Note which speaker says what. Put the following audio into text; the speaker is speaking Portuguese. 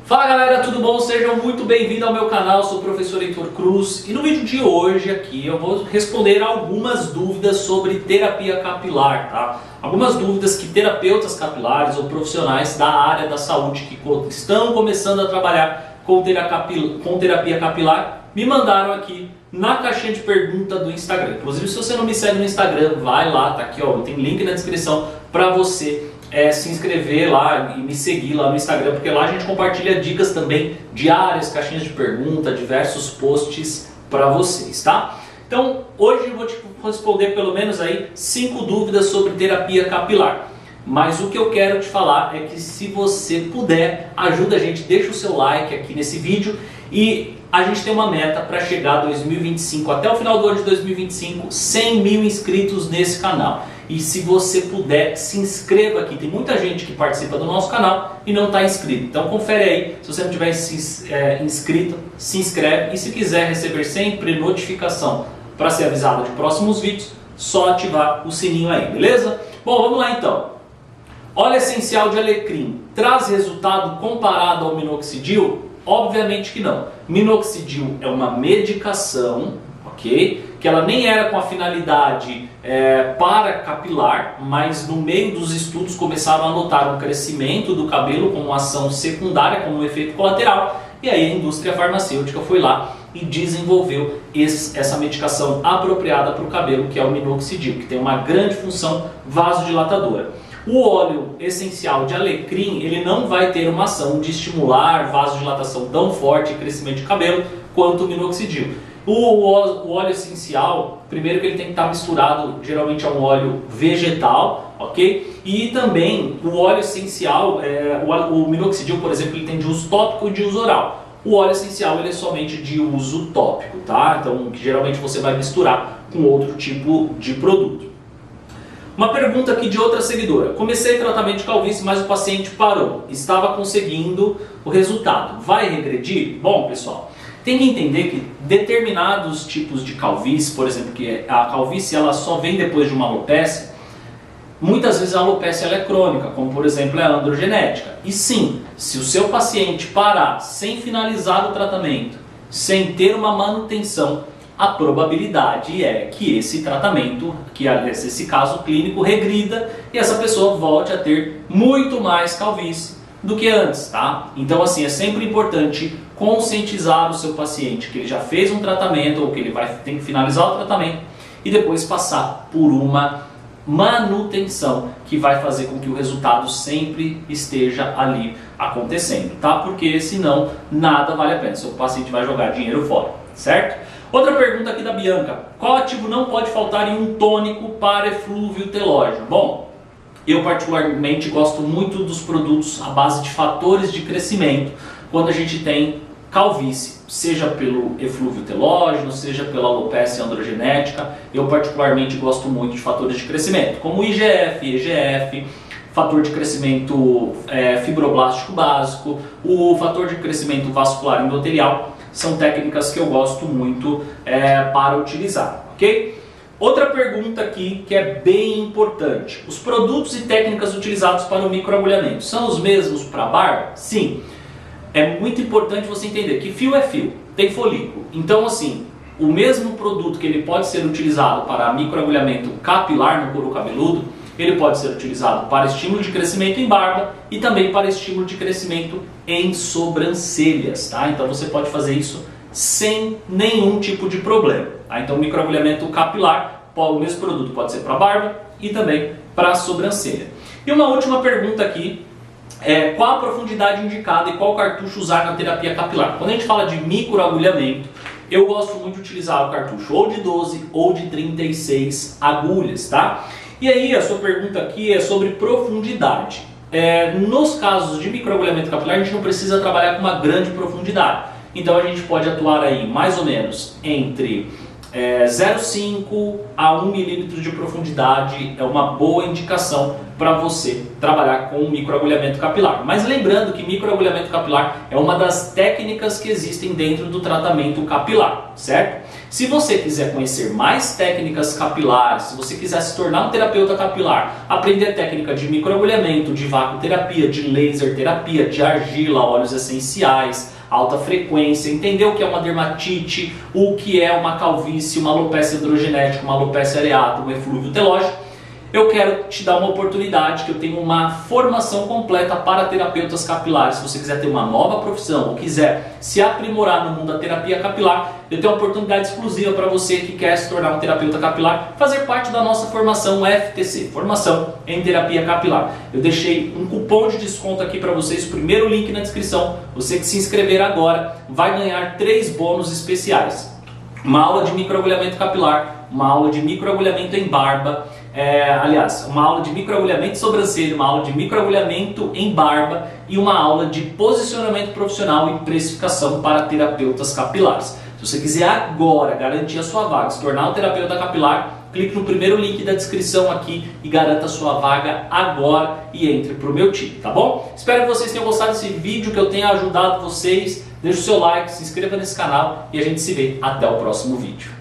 Speaker 1: Fala galera, tudo bom? Sejam muito bem-vindos ao meu canal, sou o professor Heitor Cruz e no vídeo de hoje aqui eu vou responder algumas dúvidas sobre terapia capilar, tá? Algumas dúvidas que terapeutas capilares ou profissionais da área da saúde que estão começando a trabalhar com terapia capilar me mandaram aqui na caixinha de pergunta do Instagram. Inclusive, se você não me segue no Instagram, vai lá, tá aqui, ó, tem link na descrição para você se inscrever lá e me seguir lá no Instagram, porque lá a gente compartilha dicas também diárias, caixinhas de pergunta, diversos posts para vocês, tá? Então, hoje eu vou te responder pelo menos aí 5 dúvidas sobre terapia capilar. Mas o que eu quero te falar é que se você puder, ajuda a gente, deixa o seu like aqui nesse vídeo e a gente tem uma meta para chegar a 2025, até o final do ano de 2025, 100 mil inscritos nesse canal. E se você puder, se inscreva aqui. Tem muita gente que participa do nosso canal e não está inscrito. Então confere aí, se você não tiver inscrito, se inscreve. E se quiser receber sempre notificação para ser avisado de próximos vídeos, só ativar o sininho aí, beleza? Bom, vamos lá então. Óleo essencial de alecrim traz resultado comparado ao minoxidil? Obviamente que não. Minoxidil é uma medicação, ok? Que ela nem era com a finalidade para capilar, mas no meio dos estudos começaram a notar um crescimento do cabelo como ação secundária, como um efeito colateral, e aí a indústria farmacêutica foi lá e desenvolveu essa medicação apropriada para o cabelo, que é o minoxidil, que tem uma grande função vasodilatadora. O óleo essencial de alecrim, ele não vai ter uma ação de estimular vasodilatação tão forte e crescimento de cabelo quanto o minoxidil. O óleo essencial, primeiro que ele tem que estar misturado, geralmente é um óleo vegetal, ok? E também o óleo essencial, o minoxidil, por exemplo, ele tem de uso tópico e de uso oral. O óleo essencial ele é somente de uso tópico, tá? Então, que geralmente você vai misturar com outro tipo de produto. Uma pergunta aqui de outra seguidora. Comecei tratamento de calvície, mas o paciente parou. Estava conseguindo o resultado. Vai regredir? Bom, pessoal, tem que entender que determinados tipos de calvície, por exemplo, que a calvície ela só vem depois de uma alopecia, muitas vezes a alopecia ela é crônica, como por exemplo é a androgenética. E sim, se o seu paciente parar sem finalizar o tratamento, sem ter uma manutenção, a probabilidade é que esse tratamento, que esse caso clínico regrida e essa pessoa volte a ter muito mais calvície do que antes, tá? Então assim, é sempre importante conscientizar o seu paciente que ele já fez um tratamento ou que ele tem que finalizar o tratamento e depois passar por uma manutenção que vai fazer com que o resultado sempre esteja ali acontecendo, tá? Porque senão nada vale a pena, seu paciente vai jogar dinheiro fora, certo? Outra pergunta aqui da Bianca. Qual ativo não pode faltar em um tônico para eflúvio telógeno? Bom, eu particularmente gosto muito dos produtos à base de fatores de crescimento quando a gente tem calvície, seja pelo eflúvio telógeno, seja pela alopecia androgenética. Eu particularmente gosto muito de fatores de crescimento, como IGF, EGF, fator de crescimento fibroblástico básico, o fator de crescimento vascular endotelial. São técnicas que eu gosto muito para utilizar, ok? Outra pergunta aqui que é bem importante. Os produtos e técnicas utilizados para o microagulhamento são os mesmos para a barba? Sim. É muito importante você entender que fio é fio, tem folículo. Então assim, o mesmo produto que ele pode ser utilizado para microagulhamento capilar no couro cabeludo, ele pode ser utilizado para estímulo de crescimento em barba e também para estímulo de crescimento em sobrancelhas, tá? Então você pode fazer isso sem nenhum tipo de problema, tá? Então microagulhamento capilar, o mesmo produto pode ser para barba e também para a sobrancelha. E uma última pergunta aqui, qual a profundidade indicada e qual cartucho usar na terapia capilar? Quando a gente fala de microagulhamento, eu gosto muito de utilizar o cartucho ou de 12 ou de 36 agulhas, tá? E aí a sua pergunta aqui é sobre profundidade. Nos casos de microagulhamento capilar a gente não precisa trabalhar com uma grande profundidade. Então a gente pode atuar aí mais ou menos entre 0,5 a 1 milímetro de profundidade é uma boa indicação para você trabalhar com microagulhamento capilar. Mas lembrando que microagulhamento capilar é uma das técnicas que existem dentro do tratamento capilar, certo? Se você quiser conhecer mais técnicas capilares, se você quiser se tornar um terapeuta capilar, aprender técnica de microagulhamento, de vacuoterapia, de laser terapia, de argila, óleos essenciais, alta frequência, entender o que é uma dermatite, o que é uma calvície, uma alopecia androgenética, uma alopecia areata, um eflúvio telógeno, eu quero te dar uma oportunidade, que eu tenho uma formação completa para terapeutas capilares. Se você quiser ter uma nova profissão ou quiser se aprimorar no mundo da terapia capilar, eu tenho uma oportunidade exclusiva para você que quer se tornar um terapeuta capilar, fazer parte da nossa formação FTC, Formação em Terapia Capilar. Eu deixei um cupom de desconto aqui para vocês, o primeiro link na descrição. Você que se inscrever agora vai ganhar 3 bônus especiais. Uma aula de microagulhamento capilar, uma aula de microagulhamento em barba, uma aula de microagulhamento de sobrancelha, uma aula de microagulhamento em barba e uma aula de posicionamento profissional e precificação para terapeutas capilares. Se você quiser agora garantir a sua vaga, se tornar um terapeuta capilar, clique no primeiro link da descrição aqui e garanta a sua vaga agora e entre para o meu time, tá bom? Espero que vocês tenham gostado desse vídeo, que eu tenha ajudado vocês. Deixe o seu like, se inscreva nesse canal e a gente se vê até o próximo vídeo.